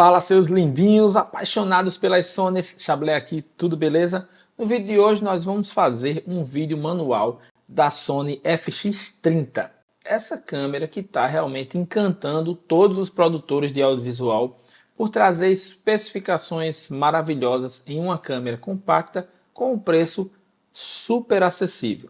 Fala, seus lindinhos, apaixonados pelas Sonys, Chablé aqui, tudo beleza? No vídeo de hoje nós vamos fazer um vídeo manual da Sony FX30. Essa câmera que está realmente encantando todos os produtores de audiovisual por trazer especificações maravilhosas em uma câmera compacta com um preço super acessível.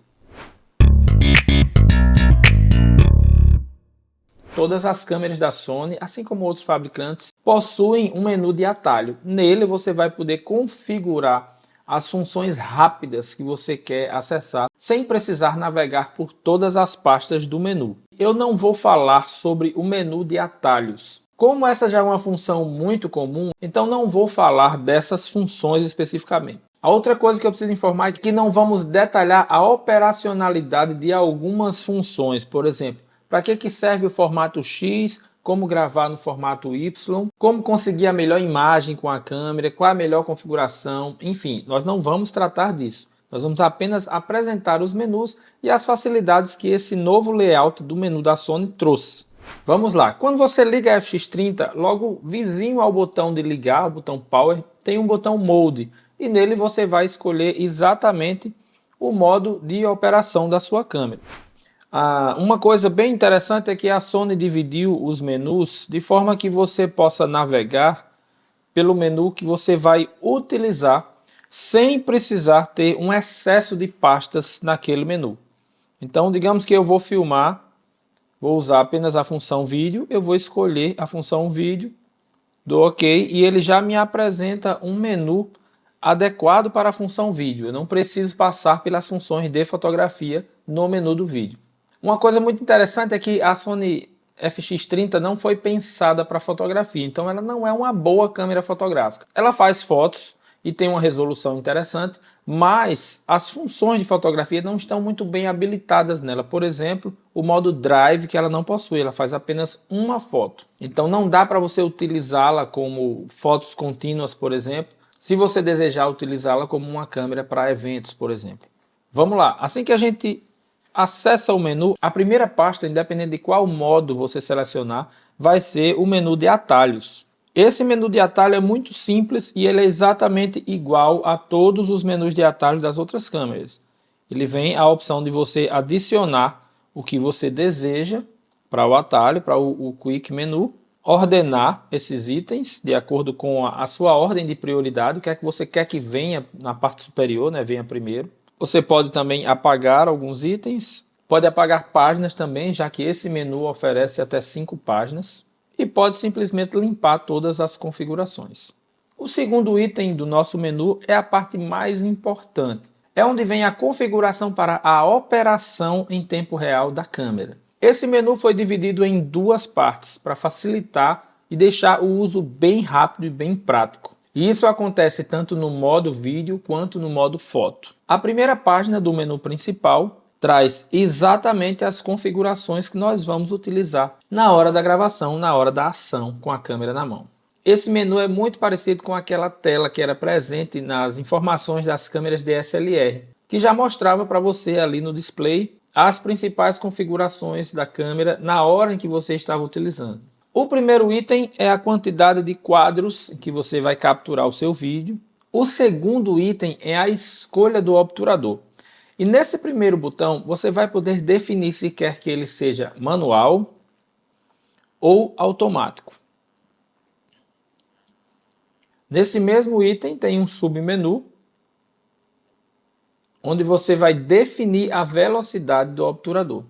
Todas as câmeras da Sony, assim como outros fabricantes, possuem um menu de atalho. Nele você vai poder configurar as funções rápidas que você quer acessar, sem precisar navegar por todas as pastas do menu. Eu não vou falar sobre o menu de atalhos. Como essa já é uma função muito comum, então não vou falar dessas funções especificamente. A outra coisa que eu preciso informar é que não vamos detalhar a operacionalidade de algumas funções, por exemplo, para que serve o formato X, como gravar no formato Y, como conseguir a melhor imagem com a câmera, qual a melhor configuração, enfim, nós não vamos tratar disso. Nós vamos apenas apresentar os menus e as facilidades que esse novo layout do menu da Sony trouxe. Vamos lá, quando você liga a FX30, logo vizinho ao botão de ligar, o botão Power, tem um botão Mode, e nele você vai escolher exatamente o modo de operação da sua câmera. Uma coisa bem interessante é que a Sony dividiu os menus de forma que você possa navegar pelo menu que você vai utilizar sem precisar ter um excesso de pastas naquele menu. Então, digamos que eu vou filmar, vou usar apenas a função vídeo, eu vou escolher a função vídeo, dou OK e ele já me apresenta um menu adequado para a função vídeo. Eu não preciso passar pelas funções de fotografia no menu do vídeo. Uma coisa muito interessante é que a Sony FX30 não foi pensada para fotografia, então ela não é uma boa câmera fotográfica. Ela faz fotos e tem uma resolução interessante, mas as funções de fotografia não estão muito bem habilitadas nela. Por exemplo, o modo Drive que ela não possui, ela faz apenas uma foto. Então não dá para você utilizá-la como fotos contínuas, por exemplo, se você desejar utilizá-la como uma câmera para eventos, por exemplo. Vamos lá, assim que a gente acessa o menu, a primeira pasta, independente de qual modo você selecionar, vai ser o menu de atalhos. Esse menu de atalho é muito simples e ele é exatamente igual a todos os menus de atalho das outras câmeras. Ele vem a opção de você adicionar o que você deseja para o atalho, para o Quick Menu, ordenar esses itens de acordo com a sua ordem de prioridade, o que é que você quer que venha na parte superior, né? Venha primeiro. Você pode também apagar alguns itens, pode apagar páginas também, já que esse menu oferece até 5 páginas, e pode simplesmente limpar todas as configurações. O segundo item do nosso menu é a parte mais importante, é onde vem a configuração para a operação em tempo real da câmera. Esse menu foi dividido em duas partes para facilitar e deixar o uso bem rápido e bem prático. E isso acontece tanto no modo vídeo quanto no modo foto. A primeira página do menu principal traz exatamente as configurações que nós vamos utilizar na hora da gravação, na hora da ação com a câmera na mão. Esse menu é muito parecido com aquela tela que era presente nas informações das câmeras DSLR, que já mostrava para você ali no display as principais configurações da câmera na hora em que você estava utilizando. O primeiro item é a quantidade de quadros que você vai capturar o seu vídeo. O segundo item é a escolha do obturador. E nesse primeiro botão você vai poder definir se quer que ele seja manual ou automático. Nesse mesmo item tem um submenu, onde você vai definir a velocidade do obturador.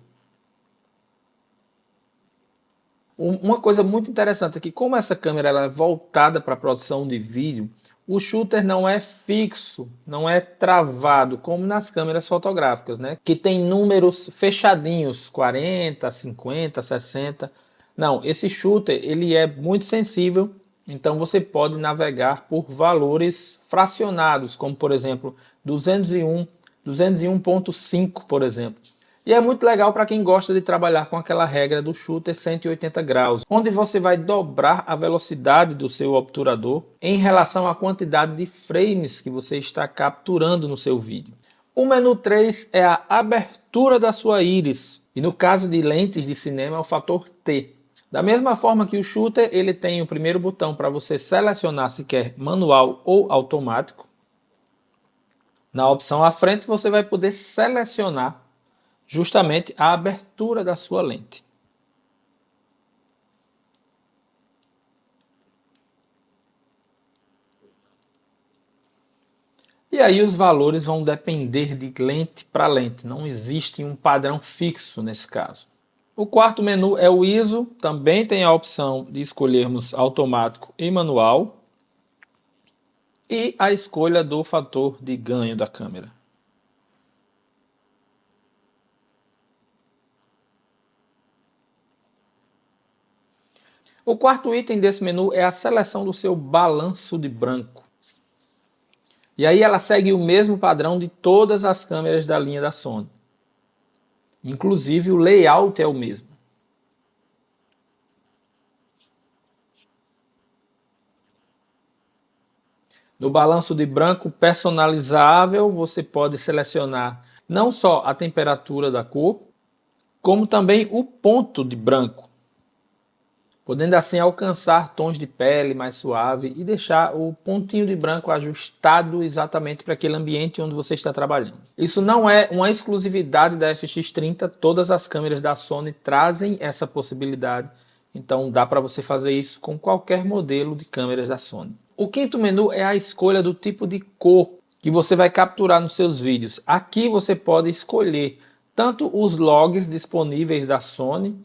Uma coisa muito interessante é que, como essa câmera ela é voltada para a produção de vídeo, o shooter não é fixo, não é travado, como nas câmeras fotográficas, né? Que tem números fechadinhos, 40, 50, 60. Não, esse shooter ele é muito sensível, então você pode navegar por valores fracionados, como por exemplo 201, 201.5, por exemplo. E é muito legal para quem gosta de trabalhar com aquela regra do shooter 180 graus, onde você vai dobrar a velocidade do seu obturador em relação à quantidade de frames que você está capturando no seu vídeo. O menu 3 é a abertura da sua íris, e no caso de lentes de cinema é o fator T. Da mesma forma que o shooter, ele tem o primeiro botão para você selecionar se quer manual ou automático. Na opção à frente você vai poder selecionar justamente a abertura da sua lente. E aí os valores vão depender de lente para lente, não existe um padrão fixo nesse caso. O quarto menu é o ISO, também tem a opção de escolhermos automático e manual. E a escolha do fator de ganho da câmera. O quarto item desse menu é a seleção do seu balanço de branco. E aí ela segue o mesmo padrão de todas as câmeras da linha da Sony. Inclusive o layout é o mesmo. No balanço de branco personalizável, você pode selecionar não só a temperatura da cor, como também o ponto de branco, podendo assim alcançar tons de pele mais suave e deixar o pontinho de branco ajustado exatamente para aquele ambiente onde você está trabalhando. Isso não é uma exclusividade da FX30, todas as câmeras da Sony trazem essa possibilidade, então dá para você fazer isso com qualquer modelo de câmeras da Sony. O quinto menu é a escolha do tipo de cor que você vai capturar nos seus vídeos. Aqui você pode escolher tanto os logs disponíveis da Sony,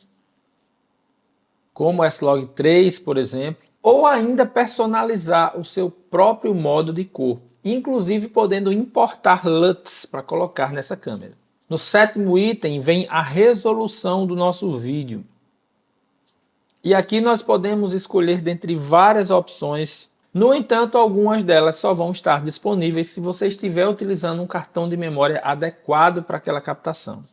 como o S-Log3, por exemplo, ou ainda personalizar o seu próprio modo de cor, inclusive podendo importar LUTs para colocar nessa câmera. No sétimo item vem a resolução do nosso vídeo. E aqui nós podemos escolher dentre várias opções. No entanto, algumas delas só vão estar disponíveis se você estiver utilizando um cartão de memória adequado para aquela captação.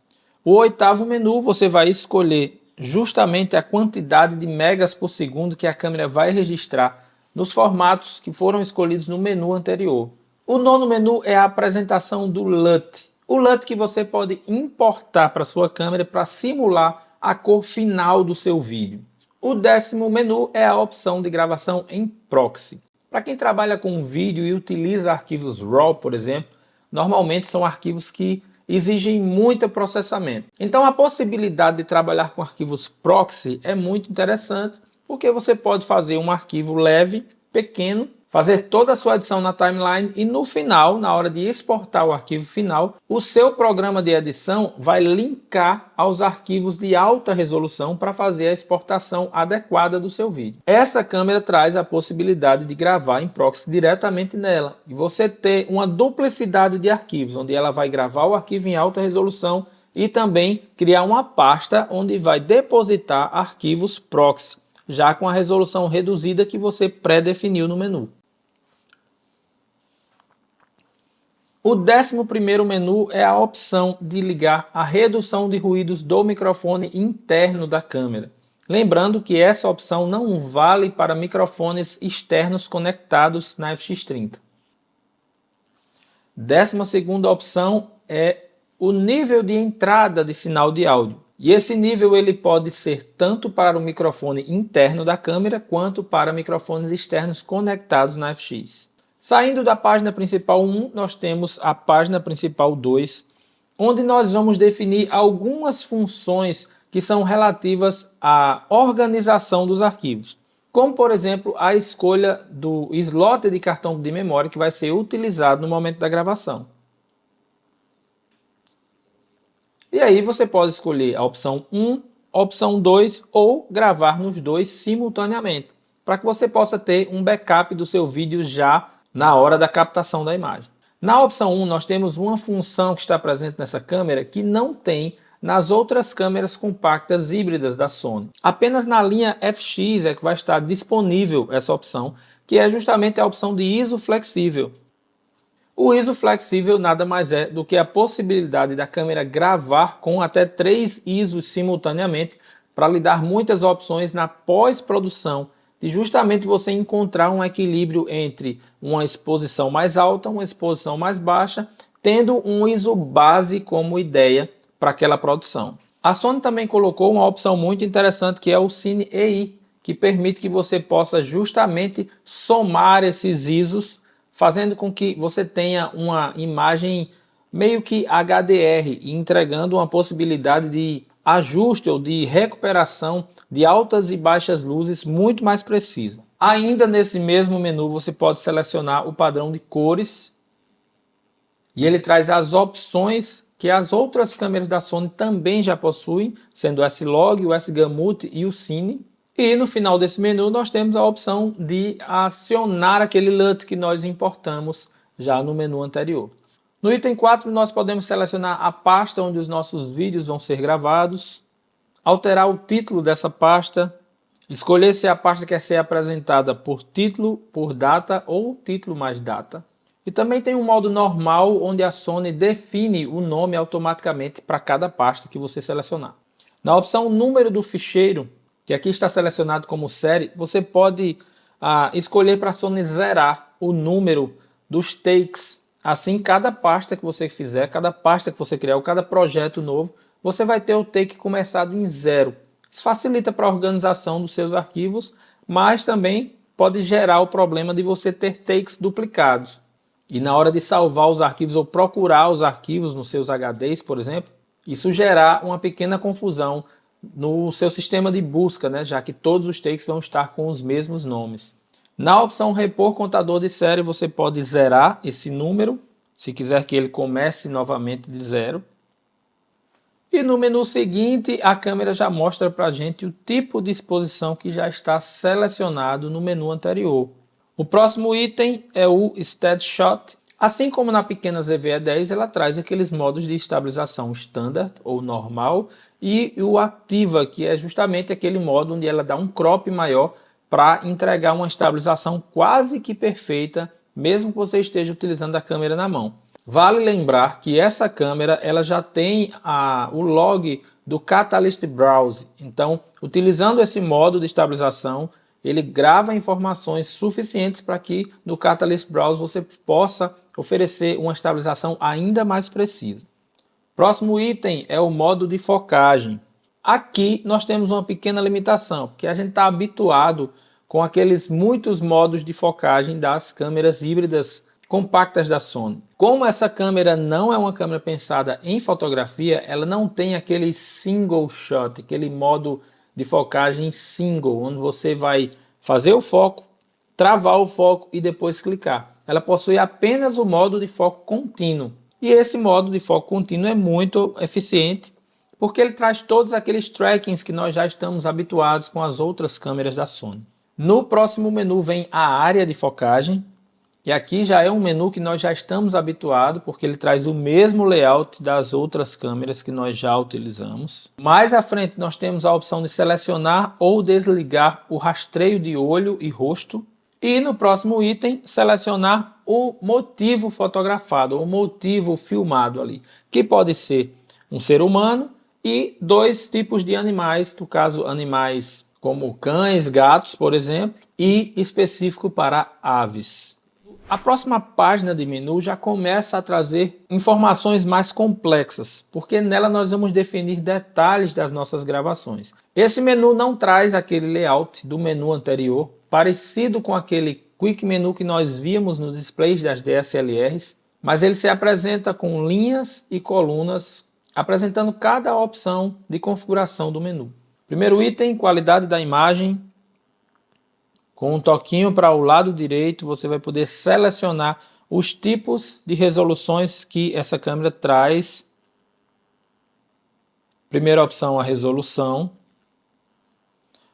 O oitavo menu você vai escolher justamente a quantidade de megas por segundo que a câmera vai registrar nos formatos que foram escolhidos no menu anterior. O nono menu é a apresentação do LUT. O LUT que você pode importar para sua câmera para simular a cor final do seu vídeo. O décimo menu é a opção de gravação em proxy. Para quem trabalha com vídeo e utiliza arquivos RAW, por exemplo, normalmente são arquivos que exigem muito processamento. Então a possibilidade de trabalhar com arquivos proxy é muito interessante, porque você pode fazer um arquivo leve, pequeno, fazer toda a sua edição na timeline e no final, na hora de exportar o arquivo final, o seu programa de edição vai linkar aos arquivos de alta resolução para fazer a exportação adequada do seu vídeo. Essa câmera traz a possibilidade de gravar em proxy diretamente nela e você ter uma duplicidade de arquivos, onde ela vai gravar o arquivo em alta resolução e também criar uma pasta onde vai depositar arquivos proxy, já com a resolução reduzida que você pré-definiu no menu. O 11º menu é a opção de ligar a redução de ruídos do microfone interno da câmera. Lembrando que essa opção não vale para microfones externos conectados na FX30. 12ª opção é o nível de entrada de sinal de áudio. E esse nível ele pode ser tanto para o microfone interno da câmera quanto para microfones externos conectados na FX. Saindo da página principal 1, nós temos a página principal 2, onde nós vamos definir algumas funções que são relativas à organização dos arquivos, como por exemplo a escolha do slot de cartão de memória que vai ser utilizado no momento da gravação. E aí você pode escolher a opção 1, a opção 2 ou gravar nos dois simultaneamente, para que você possa ter um backup do seu vídeo já na hora da captação da imagem. Na opção 1 nós temos uma função que está presente nessa câmera que não tem nas outras câmeras compactas híbridas da Sony. Apenas na linha FX é que vai estar disponível essa opção, que é justamente a opção de ISO flexível. O ISO flexível nada mais é do que a possibilidade da câmera gravar com até 3 ISOs simultaneamente para lhe dar muitas opções na pós-produção e justamente você encontrar um equilíbrio entre uma exposição mais alta, uma exposição mais baixa, tendo um ISO base como ideia para aquela produção. A Sony também colocou uma opção muito interessante que é o Cine EI, que permite que você possa justamente somar esses ISOs, fazendo com que você tenha uma imagem meio que HDR, e entregando uma possibilidade de ajuste ou de recuperação de altas e baixas luzes muito mais precisa. Ainda nesse mesmo menu você pode selecionar o padrão de cores e ele traz as opções que as outras câmeras da Sony também já possuem, sendo o S-Log, o S-Gamut e o Cine. E no final desse menu nós temos a opção de acionar aquele LUT que nós importamos já no menu anterior. No item 4 nós podemos selecionar a pasta onde os nossos vídeos vão ser gravados, alterar o título dessa pasta, escolher se a pasta quer ser apresentada por título, por data ou título mais data. E também tem um modo normal onde a Sony define o nome automaticamente para cada pasta que você selecionar. Na opção número do ficheiro, que aqui está selecionado como série, você pode escolher para a Sony zerar o número dos takes. Assim, cada pasta que você fizer, cada pasta que você criar, ou cada projeto novo, você vai ter o take começado em 0. Isso facilita para a organização dos seus arquivos, mas também pode gerar o problema de você ter takes duplicados. E na hora de salvar os arquivos ou procurar os arquivos nos seus HDs, por exemplo, isso gerar uma pequena confusão no seu sistema de busca, né? Já que todos os takes vão estar com os mesmos nomes. Na opção repor contador de série, você pode zerar esse número, se quiser que ele comece novamente de 0. E no menu seguinte, a câmera já mostra para a gente o tipo de exposição que já está selecionado no menu anterior. O próximo item é o Steady Shot. Assim como na pequena ZV-E10, ela traz aqueles modos de estabilização standard ou normal e o ativa, que é justamente aquele modo onde ela dá um crop maior para entregar uma estabilização quase que perfeita, mesmo que você esteja utilizando a câmera na mão. Vale lembrar que essa câmera ela já tem o log do Catalyst Browse. Então, utilizando esse modo de estabilização, ele grava informações suficientes para que no Catalyst Browse você possa oferecer uma estabilização ainda mais precisa. Próximo item é o modo de focagem. Aqui nós temos uma pequena limitação, porque a gente está habituado com aqueles muitos modos de focagem das câmeras híbridas compactas da Sony. Como essa câmera não é uma câmera pensada em fotografia, ela não tem aquele single shot, aquele modo de focagem single, onde você vai fazer o foco, travar o foco e depois clicar. Ela possui apenas o modo de foco contínuo. E esse modo de foco contínuo é muito eficiente, porque ele traz todos aqueles trackings que nós já estamos habituados com as outras câmeras da Sony. No próximo menu vem a área de focagem. E aqui já é um menu que nós já estamos habituados, porque ele traz o mesmo layout das outras câmeras que nós já utilizamos. Mais à frente nós temos a opção de selecionar ou desligar o rastreio de olho e rosto. E no próximo item, selecionar o motivo fotografado, ou motivo filmado ali, que pode ser um ser humano e 2 tipos de animais, no caso animais como cães, gatos, por exemplo, e específico para aves. A próxima página de menu já começa a trazer informações mais complexas, porque nela nós vamos definir detalhes das nossas gravações. Esse menu não traz aquele layout do menu anterior, parecido com aquele Quick Menu que nós víamos nos displays das DSLRs, mas ele se apresenta com linhas e colunas, apresentando cada opção de configuração do menu. Primeiro item, qualidade da imagem. Com um toquinho para o lado direito, você vai poder selecionar os tipos de resoluções que essa câmera traz. Primeira opção, a resolução.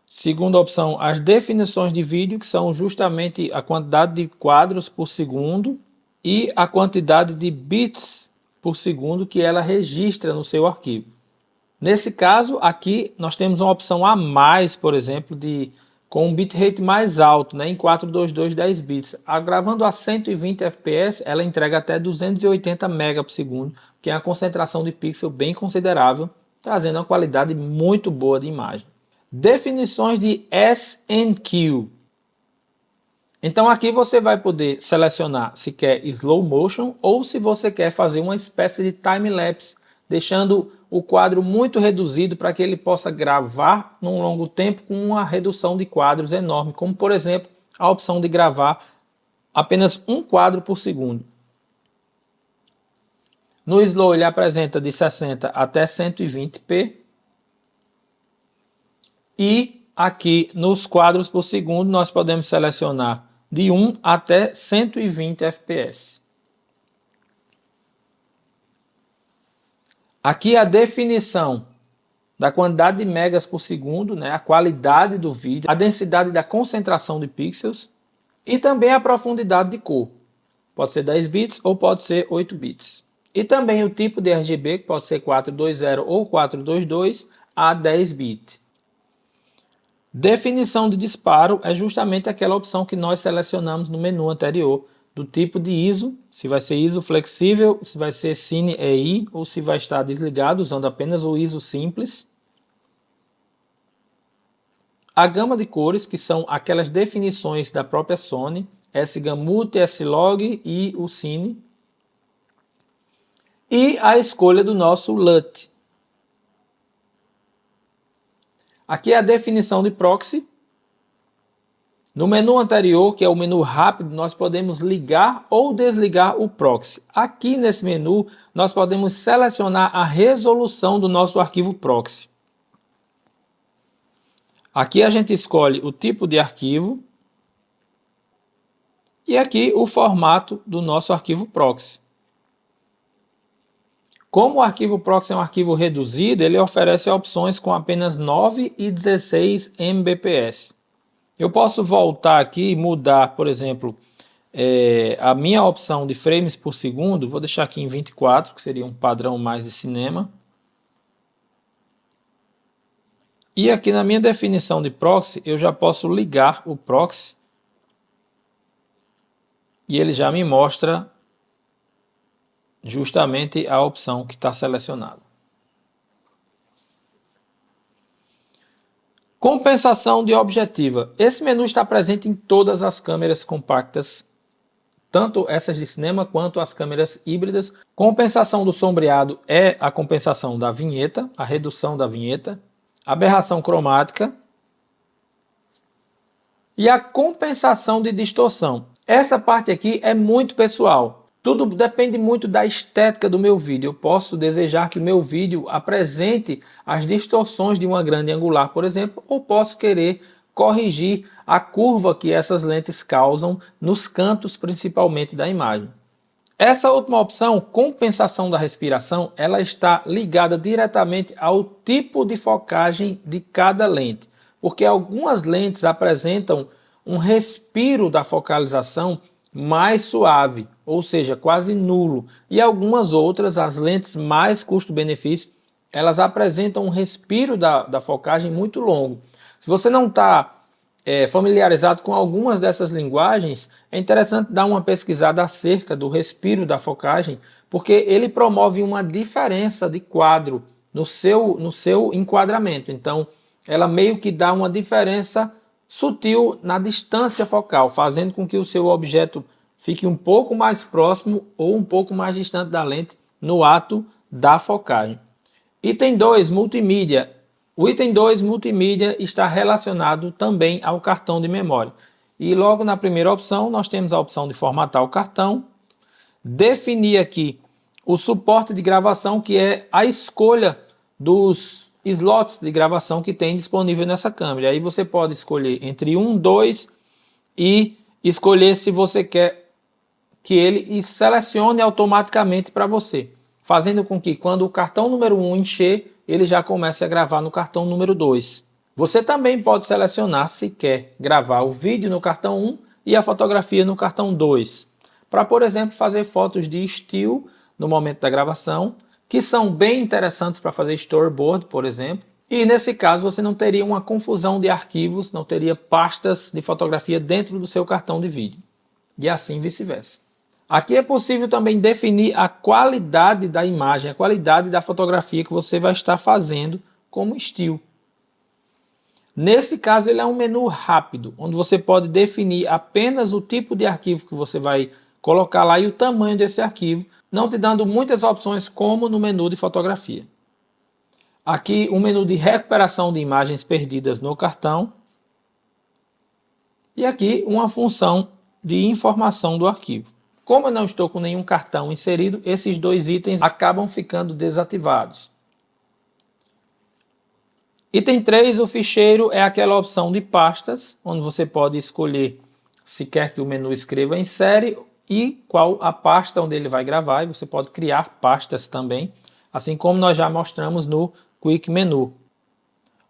Segunda opção, as definições de vídeo, que são justamente a quantidade de quadros por segundo e a quantidade de bits por segundo que ela registra no seu arquivo. Nesse caso, aqui nós temos uma opção a mais, por exemplo, com um bitrate mais alto, né, em 422 10 bits. Gravando a 120 fps, ela entrega até 280 MB por segundo, que é uma concentração de pixel bem considerável, trazendo uma qualidade muito boa de imagem. Definições de S&Q. Então aqui você vai poder selecionar se quer slow motion ou se você quer fazer uma espécie de time-lapse deixando o quadro muito reduzido para que ele possa gravar num longo tempo com uma redução de quadros enorme, como por exemplo a opção de gravar apenas um quadro por segundo. No Slow ele apresenta de 60 até 120p e aqui nos quadros por segundo nós podemos selecionar de 1 até 120 fps. Aqui a definição da quantidade de megas por segundo, né, a qualidade do vídeo, a densidade da concentração de pixels e também a profundidade de cor. Pode ser 10 bits ou pode ser 8 bits. E também o tipo de RGB, que pode ser 420 ou 422 a 10 bits. Definição de disparo é justamente aquela opção que nós selecionamos no menu anterior, do tipo de ISO, se vai ser ISO flexível, se vai ser Cine EI ou se vai estar desligado usando apenas o ISO simples. A gama de cores, que são aquelas definições da própria Sony, S-Gamut, S-Log e o Cine. E a escolha do nosso LUT. Aqui é a definição de proxy. No menu anterior, que é o menu rápido, nós podemos ligar ou desligar o proxy. Aqui nesse menu, nós podemos selecionar a resolução do nosso arquivo proxy. Aqui a gente escolhe o tipo de arquivo e aqui o formato do nosso arquivo proxy. Como o arquivo proxy é um arquivo reduzido, ele oferece opções com apenas 9 e 16 Mbps. Eu posso voltar aqui e mudar, por exemplo, a minha opção de frames por segundo. Vou deixar aqui em 24, que seria um padrão mais de cinema. E aqui na minha definição de proxy, eu já posso ligar o proxy. E ele já me mostra justamente a opção que está selecionada. Compensação de objetiva. Esse menu está presente em todas as câmeras compactas, tanto essas de cinema quanto as câmeras híbridas. Compensação do sombreado é a compensação da vinheta, a redução da vinheta, aberração cromática e a compensação de distorção. Essa parte aqui é muito pessoal. Tudo depende muito da estética do meu vídeo. Eu posso desejar que o meu vídeo apresente as distorções de uma grande angular, por exemplo, ou posso querer corrigir a curva que essas lentes causam nos cantos, principalmente da imagem. Essa última opção, compensação da respiração, ela está ligada diretamente ao tipo de focagem de cada lente, porque algumas lentes apresentam um respiro da focalização mais suave, ou seja, quase nulo, e algumas outras, as lentes mais custo-benefício, elas apresentam um respiro da focagem muito longo. Se você não está familiarizado com algumas dessas linguagens, é interessante dar uma pesquisada acerca do respiro da focagem, porque ele promove uma diferença de quadro no seu enquadramento. Então, ela meio que dá uma diferença sutil na distância focal, fazendo com que o seu objeto fique um pouco mais próximo ou um pouco mais distante da lente no ato da focagem. Item 2, multimídia. O item 2, multimídia, está relacionado também ao cartão de memória. E logo na primeira opção, nós temos a opção de formatar o cartão, definir aqui o suporte de gravação, que é a escolha dos slots de gravação que tem disponível nessa câmera. Aí você pode escolher entre 1, 2 e escolher se você quer que ele selecione automaticamente para você, fazendo com que quando o cartão número 1 encher, ele já comece a gravar no cartão número 2. Você também pode selecionar se quer gravar o vídeo no cartão 1 e a fotografia no cartão 2, para, por exemplo, fazer fotos de still no momento da gravação, que são bem interessantes para fazer storyboard, por exemplo. E nesse caso você não teria uma confusão de arquivos, não teria pastas de fotografia dentro do seu cartão de vídeo. E assim vice-versa. Aqui é possível também definir a qualidade da imagem, a qualidade da fotografia que você vai estar fazendo como still. Nesse caso ele é um menu rápido, onde você pode definir apenas o tipo de arquivo que você vai colocar lá e o tamanho desse arquivo, não te dando muitas opções como no menu de fotografia. Aqui o menu de recuperação de imagens perdidas no cartão. E aqui uma função de informação do arquivo. Como eu não estou com nenhum cartão inserido, esses dois itens acabam ficando desativados. Item 3, o ficheiro é aquela opção de pastas, onde você pode escolher se quer que o menu escreva em série e qual a pasta onde ele vai gravar. E você pode criar pastas também, assim como nós já mostramos no Quick Menu.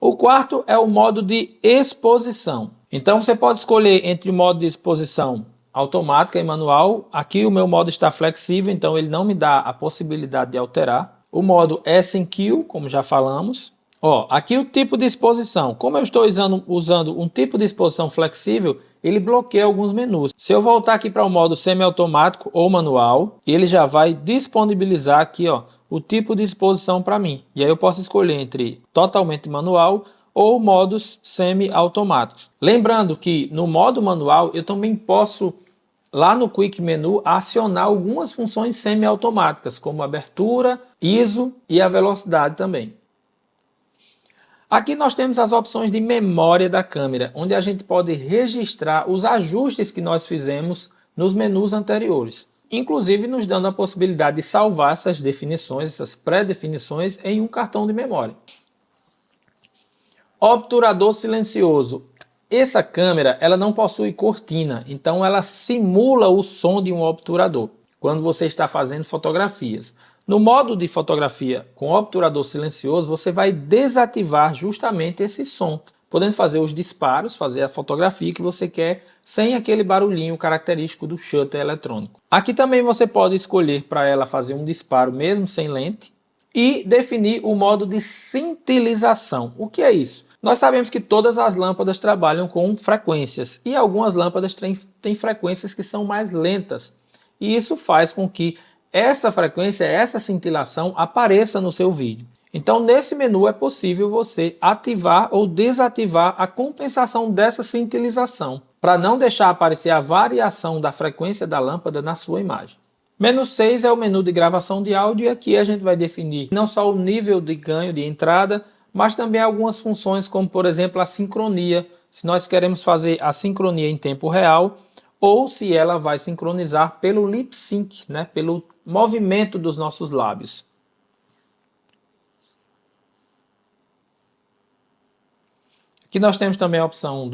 O quarto é o modo de exposição. Então você pode escolher entre o modo de exposição automática e manual. Aqui o meu modo está flexível, então ele não me dá a possibilidade de alterar. O modo S&Q, como já falamos. Aqui o tipo de exposição. Como eu estou usando um tipo de exposição flexível, ele bloqueia alguns menus. Se eu voltar aqui para o modo semiautomático ou manual, ele já vai disponibilizar aqui o tipo de exposição para mim. E aí eu posso escolher entre totalmente manual ou modos semi-automáticos. Lembrando que no modo manual eu também posso, lá no Quick Menu, acionar algumas funções semi-automáticas, como abertura, ISO e a velocidade também. Aqui nós temos as opções de memória da câmera, onde a gente pode registrar os ajustes que nós fizemos nos menus anteriores, inclusive nos dando a possibilidade de salvar essas definições, essas pré-definições em um cartão de memória. Obturador silencioso. Essa câmera ela não possui cortina, então ela simula o som de um obturador quando você está fazendo fotografias. No modo de fotografia com obturador silencioso, você vai desativar justamente esse som, podendo fazer os disparos, fazer a fotografia que você quer, sem aquele barulhinho característico do shutter eletrônico. Aqui também você pode escolher para ela fazer um disparo mesmo sem lente e definir o modo de cintilização. O que é isso? Nós sabemos que todas as lâmpadas trabalham com frequências e algumas lâmpadas têm frequências que são mais lentas. E isso faz com que essa frequência, essa cintilação apareça no seu vídeo. Então, nesse menu é possível você ativar ou desativar a compensação dessa cintilização, para não deixar aparecer a variação da frequência da lâmpada na sua imagem. Menu 6 é o menu de gravação de áudio e aqui a gente vai definir não só o nível de ganho de entrada, mas também algumas funções como, por exemplo, a sincronia. Se nós queremos fazer a sincronia em tempo real, ou se ela vai sincronizar pelo lip sync, pelo movimento dos nossos lábios. Aqui nós temos também a opção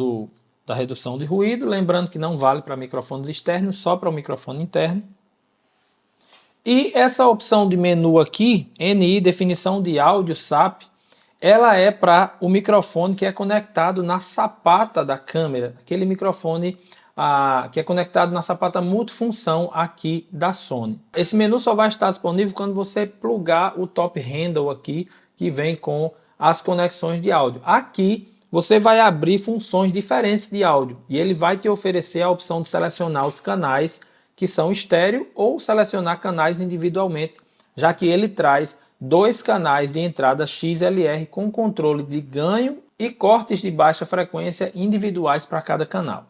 da redução de ruído, lembrando que não vale para microfones externos, só para o microfone interno. E essa opção de menu aqui, NI, definição de áudio, SAP, ela é para o microfone que é conectado na sapata da câmera, aquele microfone que é conectado na sapata multifunção aqui da Sony. Esse menu só vai estar disponível quando você plugar o top handle aqui, que vem com as conexões de áudio. Aqui você vai abrir funções diferentes de áudio e ele vai te oferecer a opção de selecionar os canais que são estéreo ou selecionar canais individualmente, já que ele traz 2 canais de entrada XLR com controle de ganho e cortes de baixa frequência individuais para cada canal.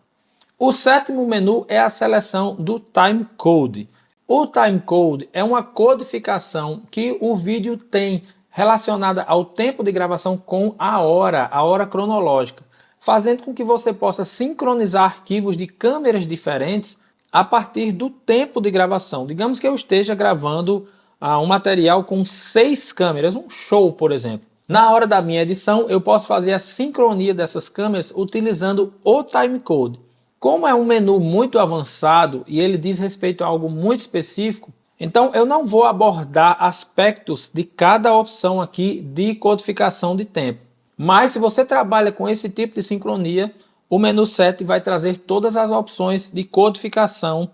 O 7º menu é a seleção do timecode. O timecode é uma codificação que o vídeo tem relacionada ao tempo de gravação com a hora cronológica, fazendo com que você possa sincronizar arquivos de câmeras diferentes a partir do tempo de gravação. Digamos que eu esteja gravando um material com 6 câmeras, um show, por exemplo. Na hora da minha edição, eu posso fazer a sincronia dessas câmeras utilizando o timecode. Como é um menu muito avançado e ele diz respeito a algo muito específico, então eu não vou abordar aspectos de cada opção aqui de codificação de tempo. Mas se você trabalha com esse tipo de sincronia, o menu 7 vai trazer todas as opções de codificação.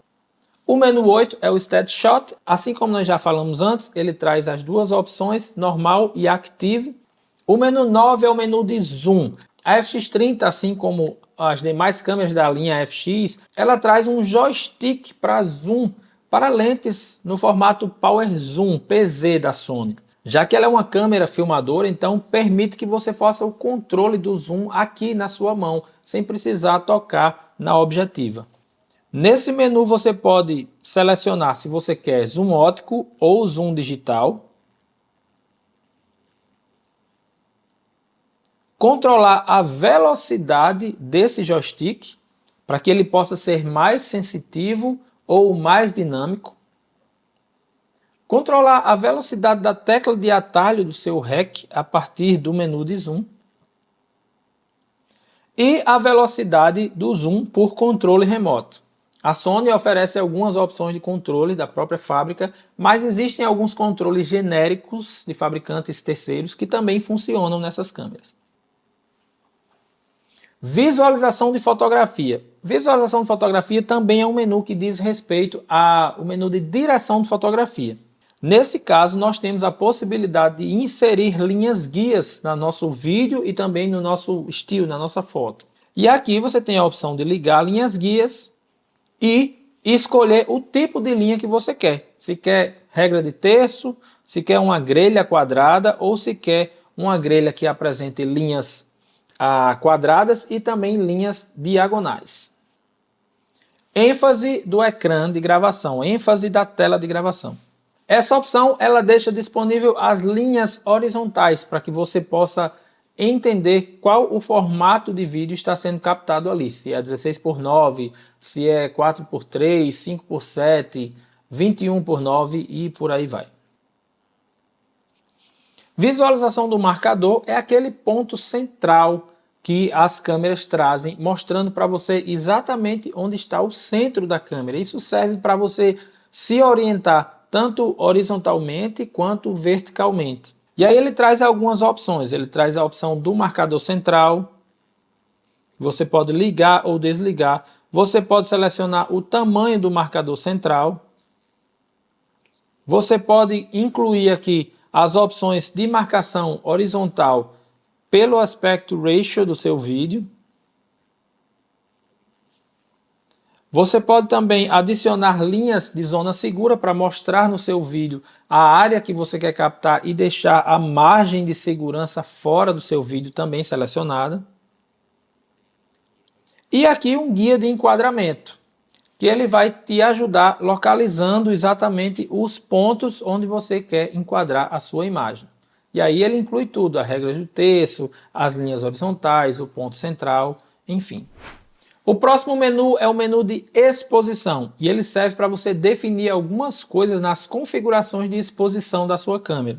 O menu 8 é o Steady Shot, assim como nós já falamos antes, ele traz as 2 opções, normal e active. O menu 9 é o menu de zoom. A FX30, assim como as demais câmeras da linha FX, ela traz um joystick para zoom, para lentes no formato Power Zoom, PZ da Sony. Já que ela é uma câmera filmadora, então permite que você faça o controle do zoom aqui na sua mão, sem precisar tocar na objetiva. Nesse menu você pode selecionar se você quer zoom óptico ou zoom digital. Controlar a velocidade desse joystick para que ele possa ser mais sensitivo ou mais dinâmico. Controlar a velocidade da tecla de atalho do seu REC a partir do menu de zoom. E a velocidade do zoom por controle remoto. A Sony oferece algumas opções de controle da própria fábrica, mas existem alguns controles genéricos de fabricantes terceiros que também funcionam nessas câmeras. Visualização de fotografia. Visualização de fotografia também é um menu que diz respeito ao menu de direção de fotografia. Nesse caso, nós temos a possibilidade de inserir linhas guias no nosso vídeo e também no nosso estilo, na nossa foto. E aqui você tem a opção de ligar linhas guias e escolher o tipo de linha que você quer. Se quer regra de terço, se quer uma grelha quadrada ou se quer uma grelha que apresente linhas quadradas e também linhas diagonais. ênfase do ecrã de gravação, ênfase da tela de gravação. Essa opção ela deixa disponível as linhas horizontais para que você possa entender qual o formato de vídeo está sendo captado ali. Se é 16:9, se é 4:3, 5:7, 21:9 e por aí vai. Visualização do marcador é aquele ponto central que as câmeras trazem, mostrando para você exatamente onde está o centro da câmera. Isso serve para você se orientar tanto horizontalmente quanto verticalmente. E aí ele traz algumas opções. Ele traz a opção do marcador central. Você pode ligar ou desligar. Você pode selecionar o tamanho do marcador central. Você pode incluir aqui as opções de marcação horizontal pelo aspect ratio do seu vídeo. Você pode também adicionar linhas de zona segura para mostrar no seu vídeo a área que você quer captar e deixar a margem de segurança fora do seu vídeo também selecionada. E aqui um guia de enquadramento, que ele vai te ajudar localizando exatamente os pontos onde você quer enquadrar a sua imagem. E aí ele inclui tudo, a regra do terço, as linhas horizontais, o ponto central, enfim. O próximo menu é o menu de exposição e ele serve para você definir algumas coisas nas configurações de exposição da sua câmera.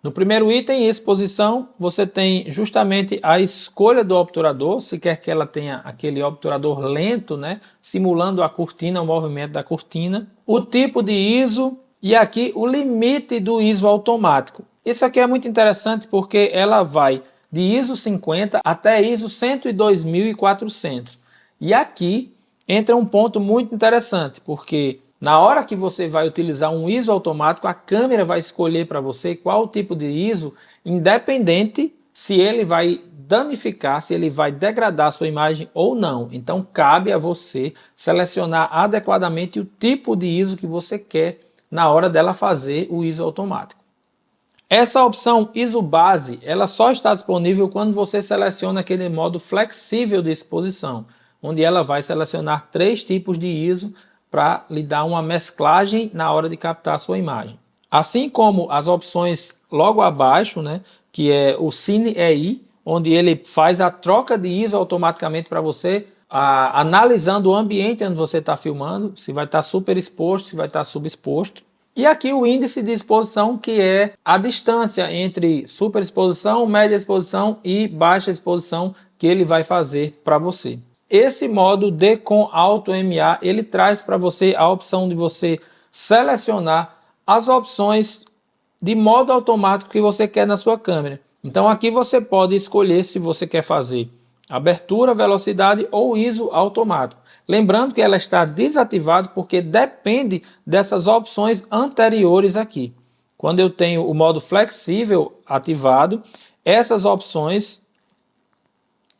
No primeiro item, exposição, você tem justamente a escolha do obturador, se quer que ela tenha aquele obturador lento, né, simulando a cortina, o movimento da cortina. O tipo de ISO e aqui o limite do ISO automático. Isso aqui é muito interessante porque ela vai de ISO 50 até ISO 102.400. E aqui entra um ponto muito interessante, porque na hora que você vai utilizar um ISO automático, a câmera vai escolher para você qual tipo de ISO, independente se ele vai danificar, se ele vai degradar a sua imagem ou não. Então cabe a você selecionar adequadamente o tipo de ISO que você quer na hora dela fazer o ISO automático. Essa opção ISO base, ela só está disponível quando você seleciona aquele modo flexível de exposição, onde ela vai selecionar 3 tipos de ISO para lhe dar uma mesclagem na hora de captar a sua imagem. Assim como as opções logo abaixo, né, que é o Cine EI, onde ele faz a troca de ISO automaticamente para você, analisando o ambiente onde você está filmando, se vai estar super exposto, se vai estar subexposto. E aqui o índice de exposição, que é a distância entre superexposição, média exposição e baixa exposição que ele vai fazer para você. Esse modo Decon Auto MA, ele traz para você a opção de você selecionar as opções de modo automático que você quer na sua câmera. Então aqui você pode escolher se você quer fazer abertura, velocidade ou ISO automático. Lembrando que ela está desativada porque depende dessas opções anteriores aqui. Quando eu tenho o modo flexível ativado, essas opções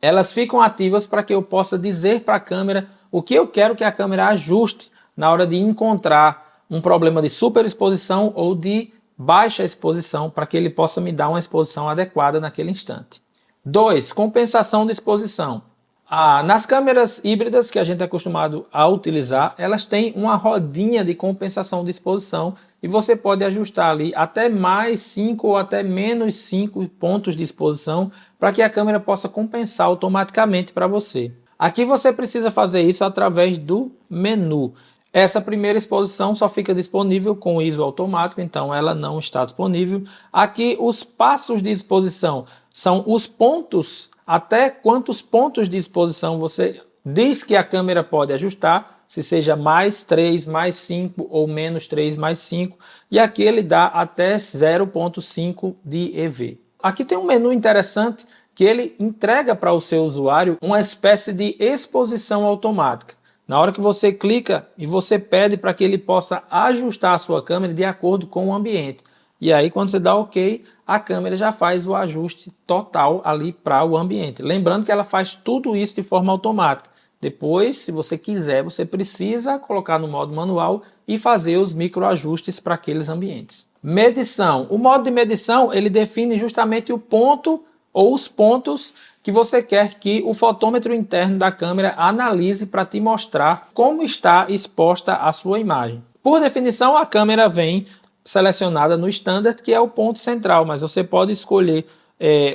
elas ficam ativas para que eu possa dizer para a câmera o que eu quero que a câmera ajuste na hora de encontrar um problema de superexposição ou de baixa exposição, para que ele possa me dar uma exposição adequada naquele instante. 2. Compensação de exposição. Nas câmeras híbridas que a gente é acostumado a utilizar, elas têm uma rodinha de compensação de exposição e você pode ajustar ali até mais 5 ou até menos 5 pontos de exposição para que a câmera possa compensar automaticamente para você. Aqui você precisa fazer isso através do menu. Essa primeira exposição só fica disponível com ISO automático, então ela não está disponível. Aqui os passos de exposição são os pontos, até quantos pontos de exposição você diz que a câmera pode ajustar, se seja mais 3, mais 5 ou menos 3, mais 5. E aqui ele dá até 0.5 de EV. Aqui tem um menu interessante que ele entrega para o seu usuário uma espécie de exposição automática. Na hora que você clica e você pede para que ele possa ajustar a sua câmera de acordo com o ambiente. E aí quando você dá OK, a câmera já faz o ajuste total ali para o ambiente. Lembrando que ela faz tudo isso de forma automática. Depois, se você quiser, você precisa colocar no modo manual e fazer os microajustes para aqueles ambientes. Medição. O modo de medição, ele define justamente o ponto ou os pontos que você quer que o fotômetro interno da câmera analise para te mostrar como está exposta a sua imagem. Por definição, a câmera vem selecionada no standard, que é o ponto central, mas você pode escolher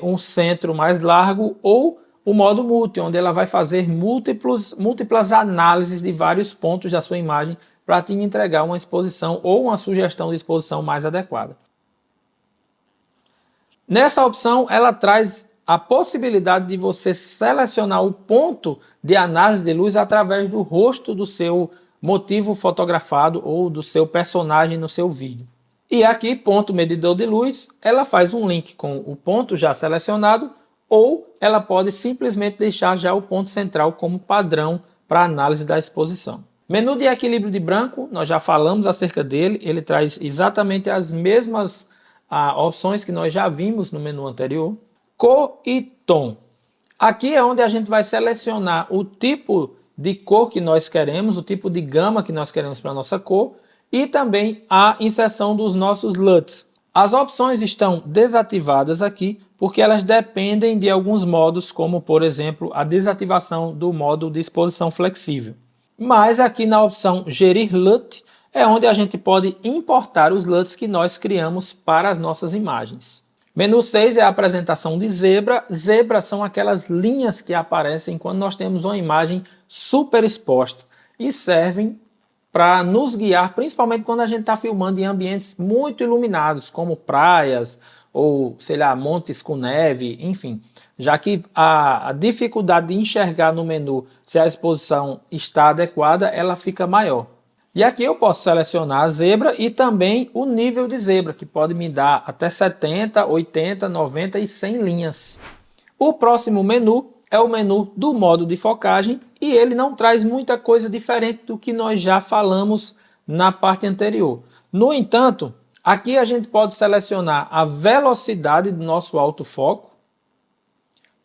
um centro mais largo ou o modo multi, onde ela vai fazer múltiplas análises de vários pontos da sua imagem para te entregar uma exposição ou uma sugestão de exposição mais adequada. Nessa opção, ela traz a possibilidade de você selecionar o ponto de análise de luz através do rosto do seu motivo fotografado ou do seu personagem no seu vídeo. E aqui, ponto medidor de luz, ela faz um link com o ponto já selecionado ou ela pode simplesmente deixar já o ponto central como padrão para análise da exposição. Menu de equilíbrio de branco, nós já falamos acerca dele, ele traz exatamente as mesmas opções que nós já vimos no menu anterior. Cor e tom. Aqui é onde a gente vai selecionar o tipo de cor que nós queremos, o tipo de gama que nós queremos para a nossa cor e também a inserção dos nossos LUTs. As opções estão desativadas aqui porque elas dependem de alguns modos, como por exemplo a desativação do modo de exposição flexível. Mas aqui na opção Gerir LUT é onde a gente pode importar os LUTs que nós criamos para as nossas imagens. Menu 6 é a apresentação de zebra. Zebras são aquelas linhas que aparecem quando nós temos uma imagem super exposta e servem para nos guiar, principalmente quando a gente está filmando em ambientes muito iluminados, como praias ou, sei lá, montes com neve, enfim. Já que a dificuldade de enxergar no menu se a exposição está adequada, ela fica maior. E aqui eu posso selecionar a zebra e também o nível de zebra, que pode me dar até 70, 80, 90 e 100 linhas. O próximo menu é o menu do modo de focagem e ele não traz muita coisa diferente do que nós já falamos na parte anterior. No entanto, aqui a gente pode selecionar a velocidade do nosso autofoco,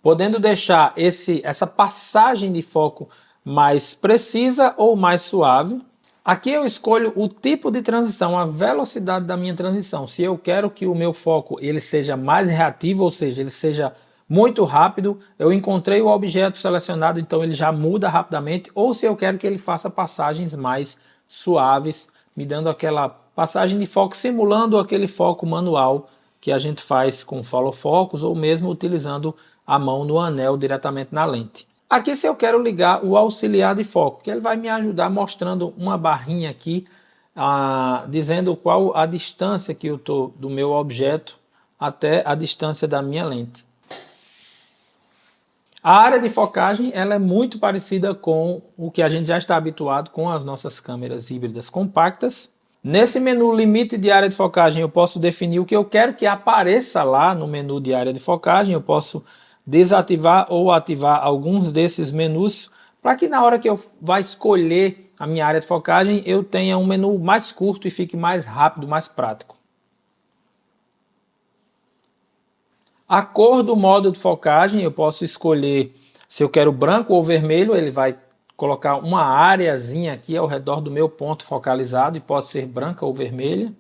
podendo deixar essa passagem de foco mais precisa ou mais suave. Aqui eu escolho o tipo de transição, a velocidade da minha transição. Se eu quero que o meu foco ele seja mais reativo, ou seja, ele seja muito rápido, eu encontrei o objeto selecionado, então ele já muda rapidamente, ou se eu quero que ele faça passagens mais suaves, me dando aquela passagem de foco, simulando aquele foco manual que a gente faz com follow focus, ou mesmo utilizando a mão no anel diretamente na lente. Aqui se eu quero ligar o auxiliar de foco, que ele vai me ajudar mostrando uma barrinha aqui, dizendo qual a distância que eu estou do meu objeto até a distância da minha lente. A área de focagem ela é muito parecida com o que a gente já está habituado com as nossas câmeras híbridas compactas. Nesse menu limite de área de focagem eu posso definir o que eu quero que apareça lá no menu de área de focagem. Eu posso desativar ou ativar alguns desses menus para que na hora que eu vá escolher a minha área de focagem eu tenha um menu mais curto e fique mais rápido, mais prático. A cor do modo de focagem, eu posso escolher se eu quero branco ou vermelho, ele vai colocar uma areazinha aqui ao redor do meu ponto focalizado e pode ser branca ou vermelha.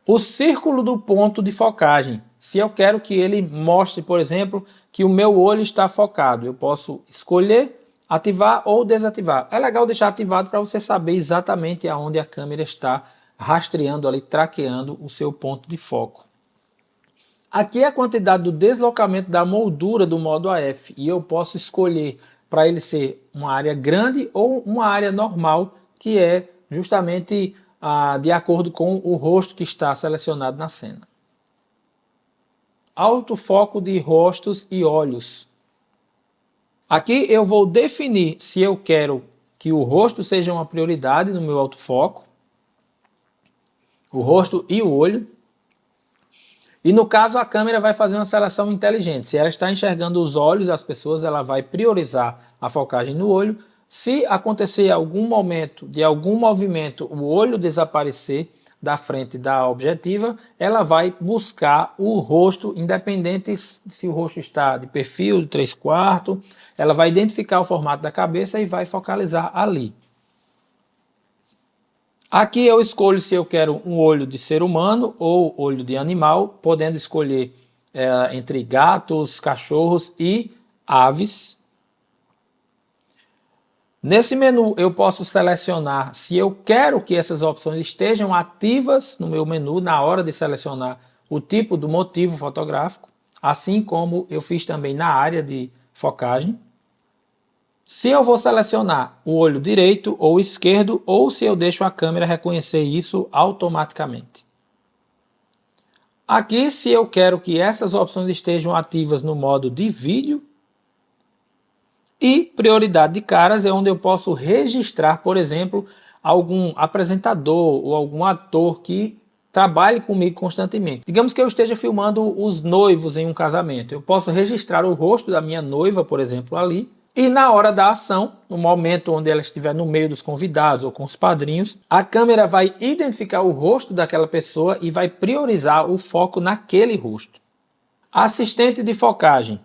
O círculo do ponto de focagem, se eu quero que ele mostre, por exemplo, que o meu olho está focado. Eu posso escolher ativar ou desativar. É legal deixar ativado para você saber exatamente aonde a câmera está rastreando ali, traqueando o seu ponto de foco. Aqui é a quantidade do deslocamento da moldura do modo AF e eu posso escolher para ele ser uma área grande ou uma área normal, que é justamente de acordo com o rosto que está selecionado na cena. Autofoco de rostos e olhos. Aqui eu vou definir se eu quero que o rosto seja uma prioridade no meu autofoco, o rosto e o olho. E no caso a câmera vai fazer uma seleção inteligente. Se ela está enxergando os olhos das pessoas, ela vai priorizar a focagem no olho. Se acontecer algum momento de algum movimento, o olho desaparecer da frente da objetiva, ela vai buscar o rosto, independente se o rosto está de perfil, de 3/4, ela vai identificar o formato da cabeça e vai focalizar ali. Aqui eu escolho se eu quero um olho de ser humano ou olho de animal, podendo escolher entre gatos, cachorros e aves. Nesse menu eu posso selecionar se eu quero que essas opções estejam ativas no meu menu na hora de selecionar o tipo do motivo fotográfico, assim como eu fiz também na área de focagem. Se eu vou selecionar o olho direito ou esquerdo, ou se eu deixo a câmera reconhecer isso automaticamente. Aqui, se eu quero que essas opções estejam ativas no modo de vídeo. E prioridade de caras é onde eu posso registrar, por exemplo, algum apresentador ou algum ator que trabalhe comigo constantemente. Digamos que eu esteja filmando os noivos em um casamento. Eu posso registrar o rosto da minha noiva, por exemplo, ali. E na hora da ação, no momento onde ela estiver no meio dos convidados ou com os padrinhos, a câmera vai identificar o rosto daquela pessoa e vai priorizar o foco naquele rosto. Assistente de focagem.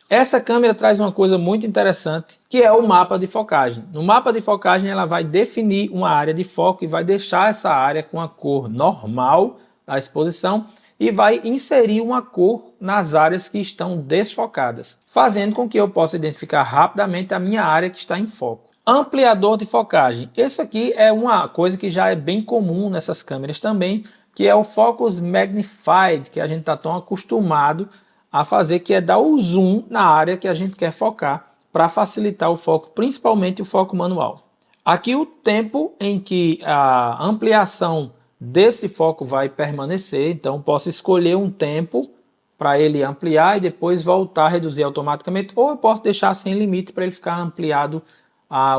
Essa câmera traz uma coisa muito interessante, que é o mapa de focagem. No mapa de focagem ela vai definir uma área de foco e vai deixar essa área com a cor normal da exposição e vai inserir uma cor nas áreas que estão desfocadas, fazendo com que eu possa identificar rapidamente a minha área que está em foco. Ampliador de focagem. Esse aqui é uma coisa que já é bem comum nessas câmeras também, que é o Focus Magnified, que a gente está tão acostumado a fazer, que é dar o zoom na área que a gente quer focar para facilitar o foco, principalmente o foco manual. Aqui o tempo em que a ampliação desse foco vai permanecer, então posso escolher um tempo para ele ampliar e depois voltar a reduzir automaticamente, ou eu posso deixar sem limite para ele ficar ampliado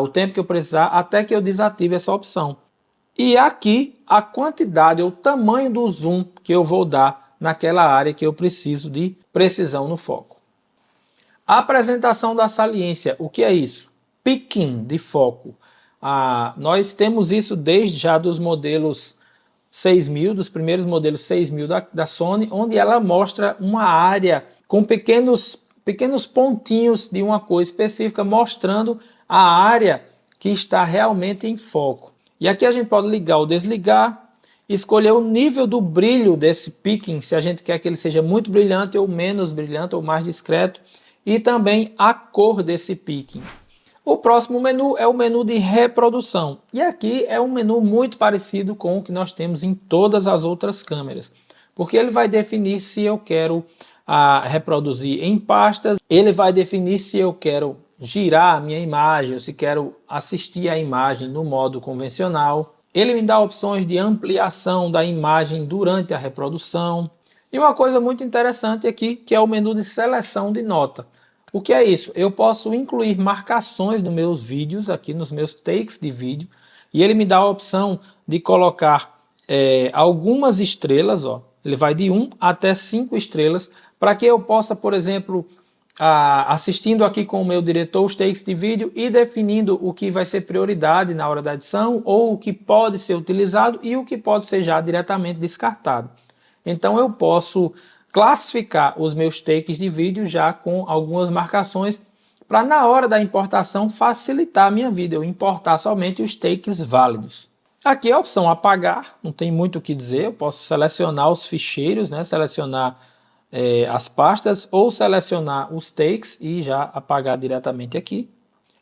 o tempo que eu precisar até que eu desative essa opção. E aqui a quantidade ou o tamanho do zoom que eu vou dar naquela área que eu preciso de precisão no foco. Apresentação da saliência, o que é isso? Picking de foco. Nós temos isso desde já dos modelos 6000, dos primeiros modelos 6000 da Sony, onde ela mostra uma área com pequenos pontinhos de uma cor específica, mostrando a área que está realmente em foco. E aqui a gente pode ligar ou desligar, escolher o nível do brilho desse picking, se a gente quer que ele seja muito brilhante ou menos brilhante ou mais discreto, e também a cor desse picking. O próximo menu é o menu de reprodução. E aqui é um menu muito parecido com o que nós temos em todas as outras câmeras. Porque ele vai definir se eu quero reproduzir em pastas, ele vai definir se eu quero girar a minha imagem, ou se quero assistir a imagem no modo convencional. Ele me dá opções de ampliação da imagem durante a reprodução. E uma coisa muito interessante aqui, que é o menu de seleção de nota. O que é isso? Eu posso incluir marcações nos meus vídeos, aqui nos meus takes de vídeo, e ele me dá a opção de colocar algumas estrelas, ó. Ele vai de 1 até 5 estrelas, para que eu possa, por exemplo, assistindo aqui com o meu diretor os takes de vídeo e definindo o que vai ser prioridade na hora da edição, ou o que pode ser utilizado e o que pode ser já diretamente descartado. Então eu posso classificar os meus takes de vídeo já com algumas marcações para na hora da importação facilitar a minha vida, eu importar somente os takes válidos. Aqui a opção apagar, não tem muito o que dizer, eu posso selecionar os ficheiros, né? Selecionar as pastas ou selecionar os takes e já apagar diretamente aqui.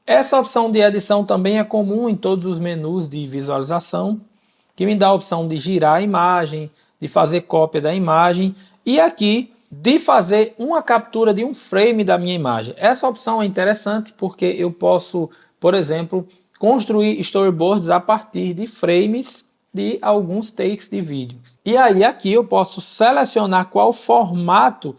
Essa opção de edição também é comum em todos os menus de visualização, que me dá a opção de girar a imagem, de fazer cópia da imagem e aqui de fazer uma captura de um frame da minha imagem. Essa opção é interessante porque eu posso, por exemplo, construir storyboards a partir de frames de alguns takes de vídeo. E aí aqui eu posso selecionar qual formato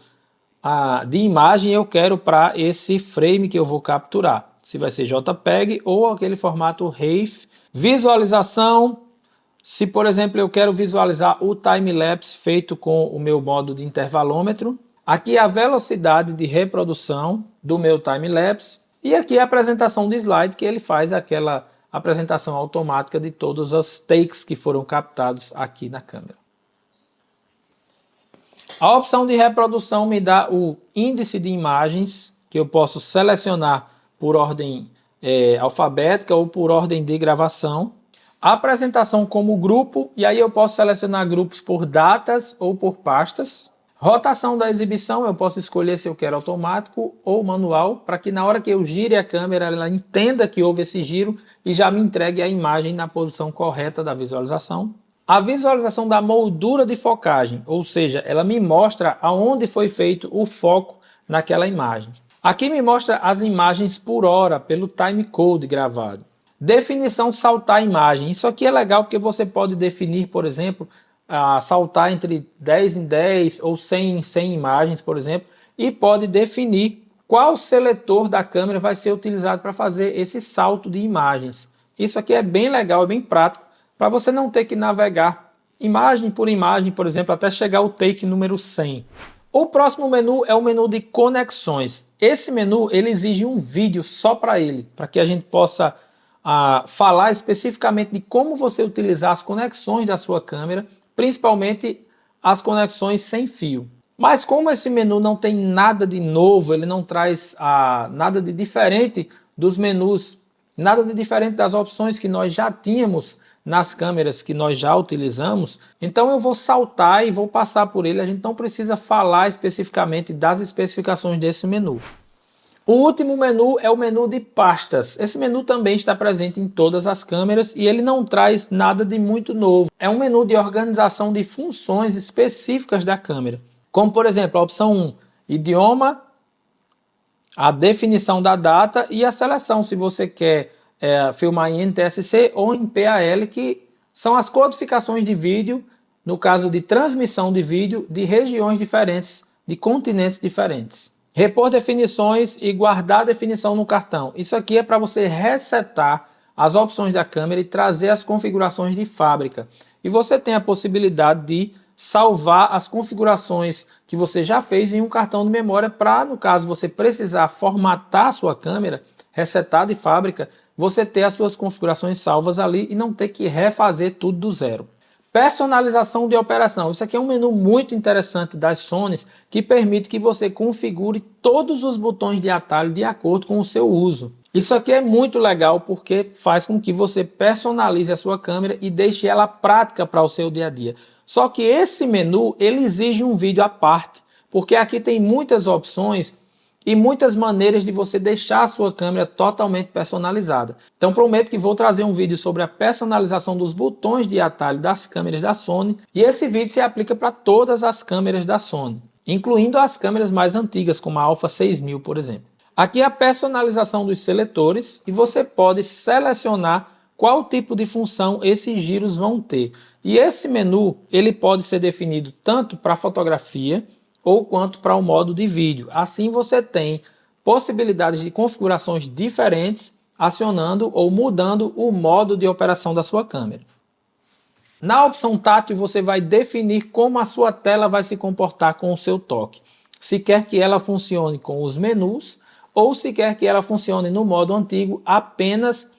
de imagem eu quero para esse frame que eu vou capturar. Se vai ser JPEG ou aquele formato RAW. Visualização. Se, por exemplo, eu quero visualizar o time-lapse feito com o meu modo de intervalômetro. Aqui a velocidade de reprodução do meu time-lapse. E aqui a apresentação de slide, que ele faz aquela apresentação automática de todos os takes que foram captados aqui na câmera. A opção de reprodução me dá o índice de imagens, que eu posso selecionar por ordem alfabética ou por ordem de gravação. A apresentação como grupo, e aí eu posso selecionar grupos por datas ou por pastas. Rotação da exibição, eu posso escolher se eu quero automático ou manual, para que na hora que eu gire a câmera, ela entenda que houve esse giro e já me entregue a imagem na posição correta da visualização. A visualização da moldura de focagem, ou seja, ela me mostra aonde foi feito o foco naquela imagem. Aqui me mostra as imagens por hora, pelo timecode gravado. Definição saltar imagem. Isso aqui é legal porque você pode definir, por exemplo, saltar entre 10 em 10 ou 100 em 100 imagens, por exemplo, e pode definir qual seletor da câmera vai ser utilizado para fazer esse salto de imagens. Isso aqui é bem legal, é bem prático, para você não ter que navegar imagem, por exemplo, até chegar ao take número 100. O próximo menu é o menu de conexões. Esse menu ele exige um vídeo só para ele, para que a gente possa falar especificamente de como você utilizar as conexões da sua câmera, principalmente as conexões sem fio. Mas como esse menu não tem nada de novo, ele não traz nada de diferente dos menus, nada de diferente das opções que nós já tínhamos nas câmeras que nós já utilizamos, então eu vou saltar e vou passar por ele, a gente não precisa falar especificamente das especificações desse menu. O último menu é o menu de pastas. Esse menu também está presente em todas as câmeras e ele não traz nada de muito novo. É um menu de organização de funções específicas da câmera, como por exemplo a opção 1, idioma, a definição da data e a seleção, se você quer filmar em NTSC ou em PAL, que são as codificações de vídeo, no caso de transmissão de vídeo de regiões diferentes, de continentes diferentes. Repor definições e guardar a definição no cartão. Isso aqui é para você resetar as opções da câmera e trazer as configurações de fábrica. E você tem a possibilidade de salvar as configurações que você já fez em um cartão de memória para, no caso, você precisar formatar a sua câmera, resetar de fábrica, você ter as suas configurações salvas ali e não ter que refazer tudo do zero. Personalização de operação. Isso aqui é um menu muito interessante das Sony que permite que você configure todos os botões de atalho de acordo com o seu uso. Isso aqui é muito legal porque faz com que você personalize a sua câmera e deixe ela prática para o seu dia a dia. Só que esse menu ele exige um vídeo à parte, porque aqui tem muitas opções e muitas maneiras de você deixar a sua câmera totalmente personalizada. Então prometo que vou trazer um vídeo sobre a personalização dos botões de atalho das câmeras da Sony e esse vídeo se aplica para todas as câmeras da Sony, incluindo as câmeras mais antigas como a Alpha 6000, por exemplo. Aqui é a personalização dos seletores e você pode selecionar qual tipo de função esses giros vão ter. E esse menu ele pode ser definido tanto para fotografia ou quanto para o modo de vídeo. Assim você tem possibilidades de configurações diferentes, acionando ou mudando o modo de operação da sua câmera. Na opção tátil você vai definir como a sua tela vai se comportar com o seu toque. Se quer que ela funcione com os menus ou se quer que ela funcione no modo antigo apenas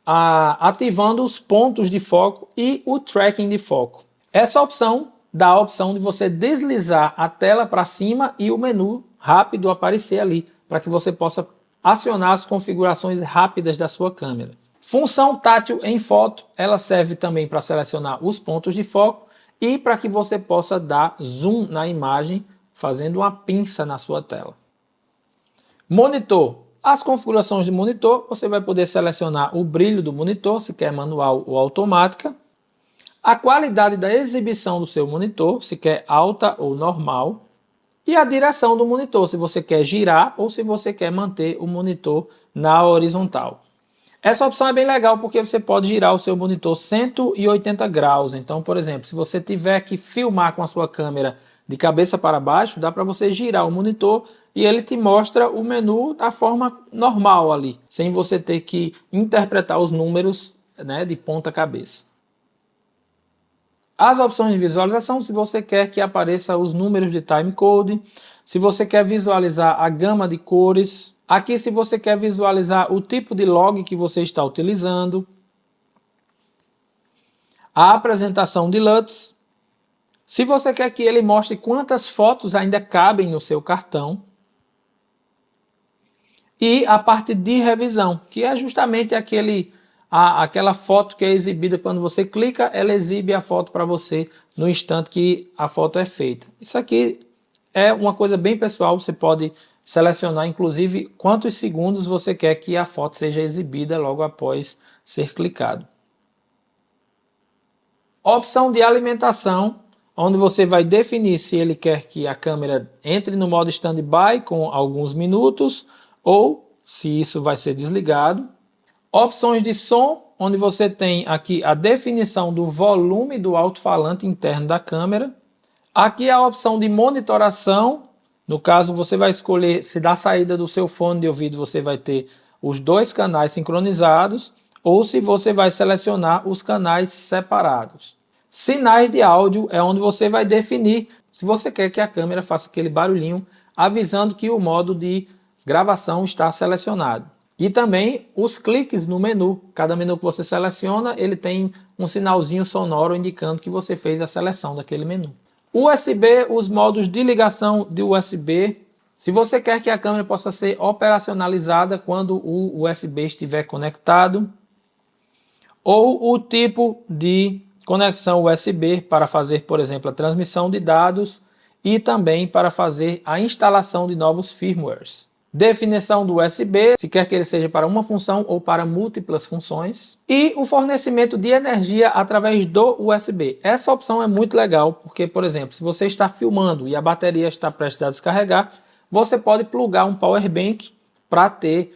ativando os pontos de foco e o tracking de foco. Essa opção dá a opção de você deslizar a tela para cima e o menu rápido aparecer ali, para que você possa acionar as configurações rápidas da sua câmera. Função tátil em foto, ela serve também para selecionar os pontos de foco e para que você possa dar zoom na imagem fazendo uma pinça na sua tela. Monitor. As configurações de monitor, você vai poder selecionar o brilho do monitor, se quer manual ou automática. A qualidade da exibição do seu monitor, se quer alta ou normal. E a direção do monitor, se você quer girar ou se você quer manter o monitor na horizontal. Essa opção é bem legal porque você pode girar o seu monitor 180 graus. Então, por exemplo, se você tiver que filmar com a sua câmera de cabeça para baixo, dá para você girar o monitor e ele te mostra o menu da forma normal ali, sem você ter que interpretar os números, né, de ponta cabeça. As opções de visualização, se você quer que apareça os números de timecode, se você quer visualizar a gama de cores, aqui se você quer visualizar o tipo de log que você está utilizando, a apresentação de LUTs, se você quer que ele mostre quantas fotos ainda cabem no seu cartão, e a parte de revisão, que é justamente aquela foto que é exibida quando você clica, ela exibe a foto para você no instante que a foto é feita. Isso aqui é uma coisa bem pessoal, você pode selecionar inclusive quantos segundos você quer que a foto seja exibida logo após ser clicado. Opção de alimentação, onde você vai definir se ele quer que a câmera entre no modo standby com alguns minutos ou se isso vai ser desligado. Opções de som, onde você tem aqui a definição do volume do alto-falante interno da câmera. Aqui a opção de monitoração, no caso você vai escolher se da saída do seu fone de ouvido você vai ter os dois canais sincronizados ou se você vai selecionar os canais separados. Sinais de áudio é onde você vai definir se você quer que a câmera faça aquele barulhinho avisando que o modo de gravação está selecionado. E também os cliques no menu. Cada menu que você seleciona, ele tem um sinalzinho sonoro indicando que você fez a seleção daquele menu. USB, os modos de ligação de USB. Se você quer que a câmera possa ser operacionalizada quando o USB estiver conectado. Ou o tipo de conexão USB para fazer, por exemplo, a transmissão de dados e também para fazer a instalação de novos firmwares. Definição do USB, se quer que ele seja para uma função ou para múltiplas funções. E o fornecimento de energia através do USB. Essa opção é muito legal porque, por exemplo, se você está filmando e a bateria está prestes a descarregar, você pode plugar um power bank para ter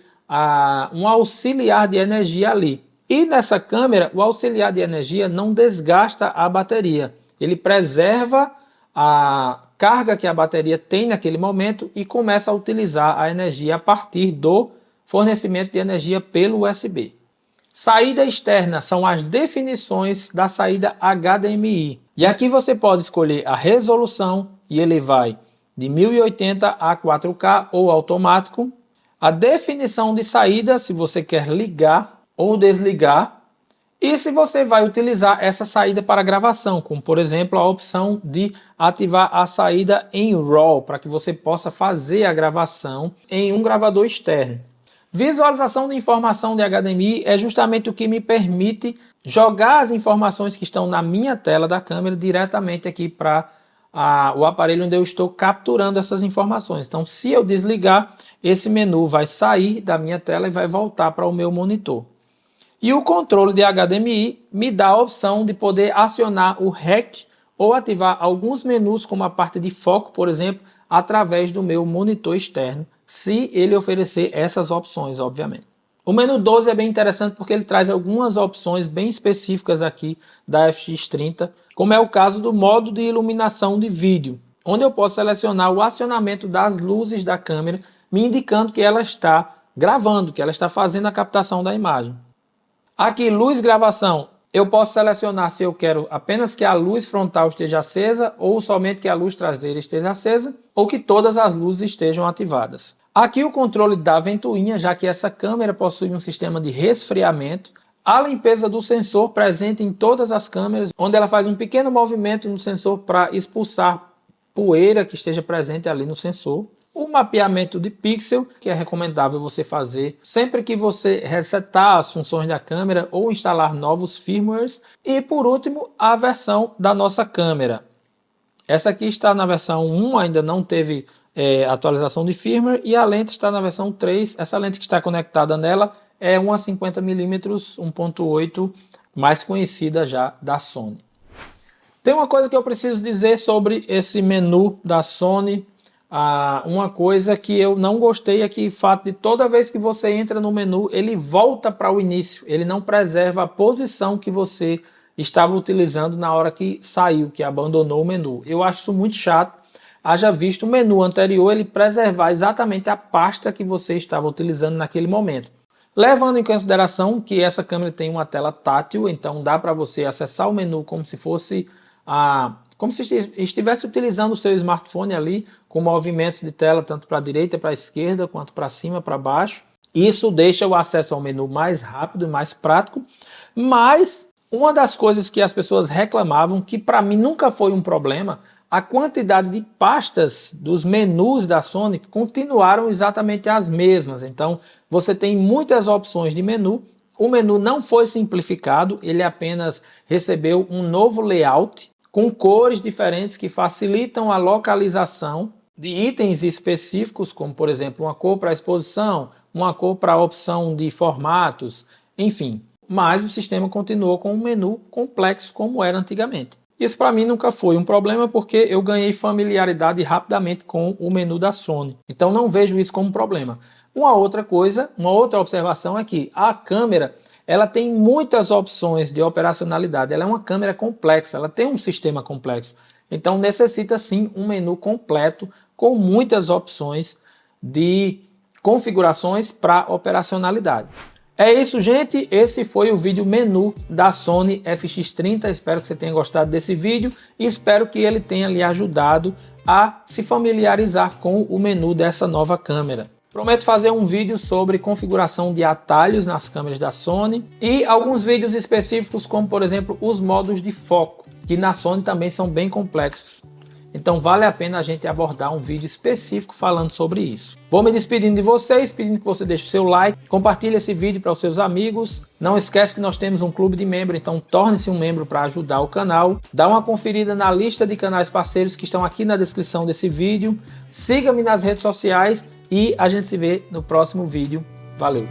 um auxiliar de energia ali. E nessa câmera, o auxiliar de energia não desgasta a bateria. Ele preserva a carga que a bateria tem naquele momento e começa a utilizar a energia a partir do fornecimento de energia pelo USB. Saída externa são as definições da saída HDMI. E aqui você pode escolher a resolução e ele vai de 1080 a 4K ou automático. A definição de saída, se você quer ligar ou desligar. E se você vai utilizar essa saída para gravação, como por exemplo a opção de ativar a saída em RAW, para que você possa fazer a gravação em um gravador externo. Visualização de informação de HDMI é justamente o que me permite jogar as informações que estão na minha tela da câmera diretamente aqui para o aparelho onde eu estou capturando essas informações. Então, se eu desligar, esse menu vai sair da minha tela e vai voltar para o meu monitor. E o controle de HDMI me dá a opção de poder acionar o REC ou ativar alguns menus, como a parte de foco, por exemplo, através do meu monitor externo, se ele oferecer essas opções, obviamente. O menu 12 é bem interessante porque ele traz algumas opções bem específicas aqui da FX30, como é o caso do modo de iluminação de vídeo, onde eu posso selecionar o acionamento das luzes da câmera, me indicando que ela está gravando, que ela está fazendo a captação da imagem. Aqui, luz gravação, eu posso selecionar se eu quero apenas que a luz frontal esteja acesa ou somente que a luz traseira esteja acesa ou que todas as luzes estejam ativadas. Aqui o controle da ventoinha, já que essa câmera possui um sistema de resfriamento. A limpeza do sensor presente em todas as câmeras, onde ela faz um pequeno movimento no sensor para expulsar poeira que esteja presente ali no sensor. O mapeamento de pixel, que é recomendável você fazer sempre que você resetar as funções da câmera ou instalar novos firmwares. E por último, a versão da nossa câmera. Essa aqui está na versão 1, ainda não teve atualização de firmware, e a lente está na versão 3. Essa lente que está conectada nela é uma 50mm 1.8, mais conhecida já da Sony. Tem uma coisa que eu preciso dizer sobre esse menu da Sony. Uma coisa que eu não gostei é que o fato de toda vez que você entra no menu, ele volta para o início. Ele não preserva a posição que você estava utilizando na hora que saiu, que abandonou o menu. Eu acho isso muito chato. Haja visto o menu anterior, ele preservar exatamente a pasta que você estava utilizando naquele momento. Levando em consideração que essa câmera tem uma tela tátil, então dá para você acessar o menu como se fosse como se estivesse utilizando o seu smartphone ali, com movimentos de tela tanto para a direita, para a esquerda, quanto para cima, para baixo. Isso deixa o acesso ao menu mais rápido e mais prático, mas uma das coisas que as pessoas reclamavam, que para mim nunca foi um problema, a quantidade de pastas dos menus da Sony continuaram exatamente as mesmas. Então você tem muitas opções de menu. O menu não foi simplificado, ele apenas recebeu um novo layout com cores diferentes que facilitam a localização de itens específicos, como por exemplo uma cor para exposição, uma cor para a opção de formatos, enfim. Mas o sistema continuou com um menu complexo como era antigamente. Isso para mim nunca foi um problema, porque eu ganhei familiaridade rapidamente com o menu da Sony. Então não vejo isso como um problema. Uma outra observação é que a câmera, ela tem muitas opções de operacionalidade. Ela é uma câmera complexa, ela tem um sistema complexo. Então necessita sim um menu completo com muitas opções de configurações para operacionalidade. É isso, gente. Esse foi o vídeo menu da Sony FX30. Espero que você tenha gostado desse vídeo e espero que ele tenha lhe ajudado a se familiarizar com o menu dessa nova câmera. Prometo fazer um vídeo sobre configuração de atalhos nas câmeras da Sony e alguns vídeos específicos, como por exemplo os modos de foco, que na Sony também são bem complexos. Então vale a pena a gente abordar um vídeo específico falando sobre isso. Vou me despedindo de vocês, pedindo que você deixe o seu like, compartilhe esse vídeo para os seus amigos. Não esquece que nós temos um clube de membros, então torne-se um membro para ajudar o canal. Dá uma conferida na lista de canais parceiros que estão aqui na descrição desse vídeo. Siga-me nas redes sociais e a gente se vê no próximo vídeo. Valeu!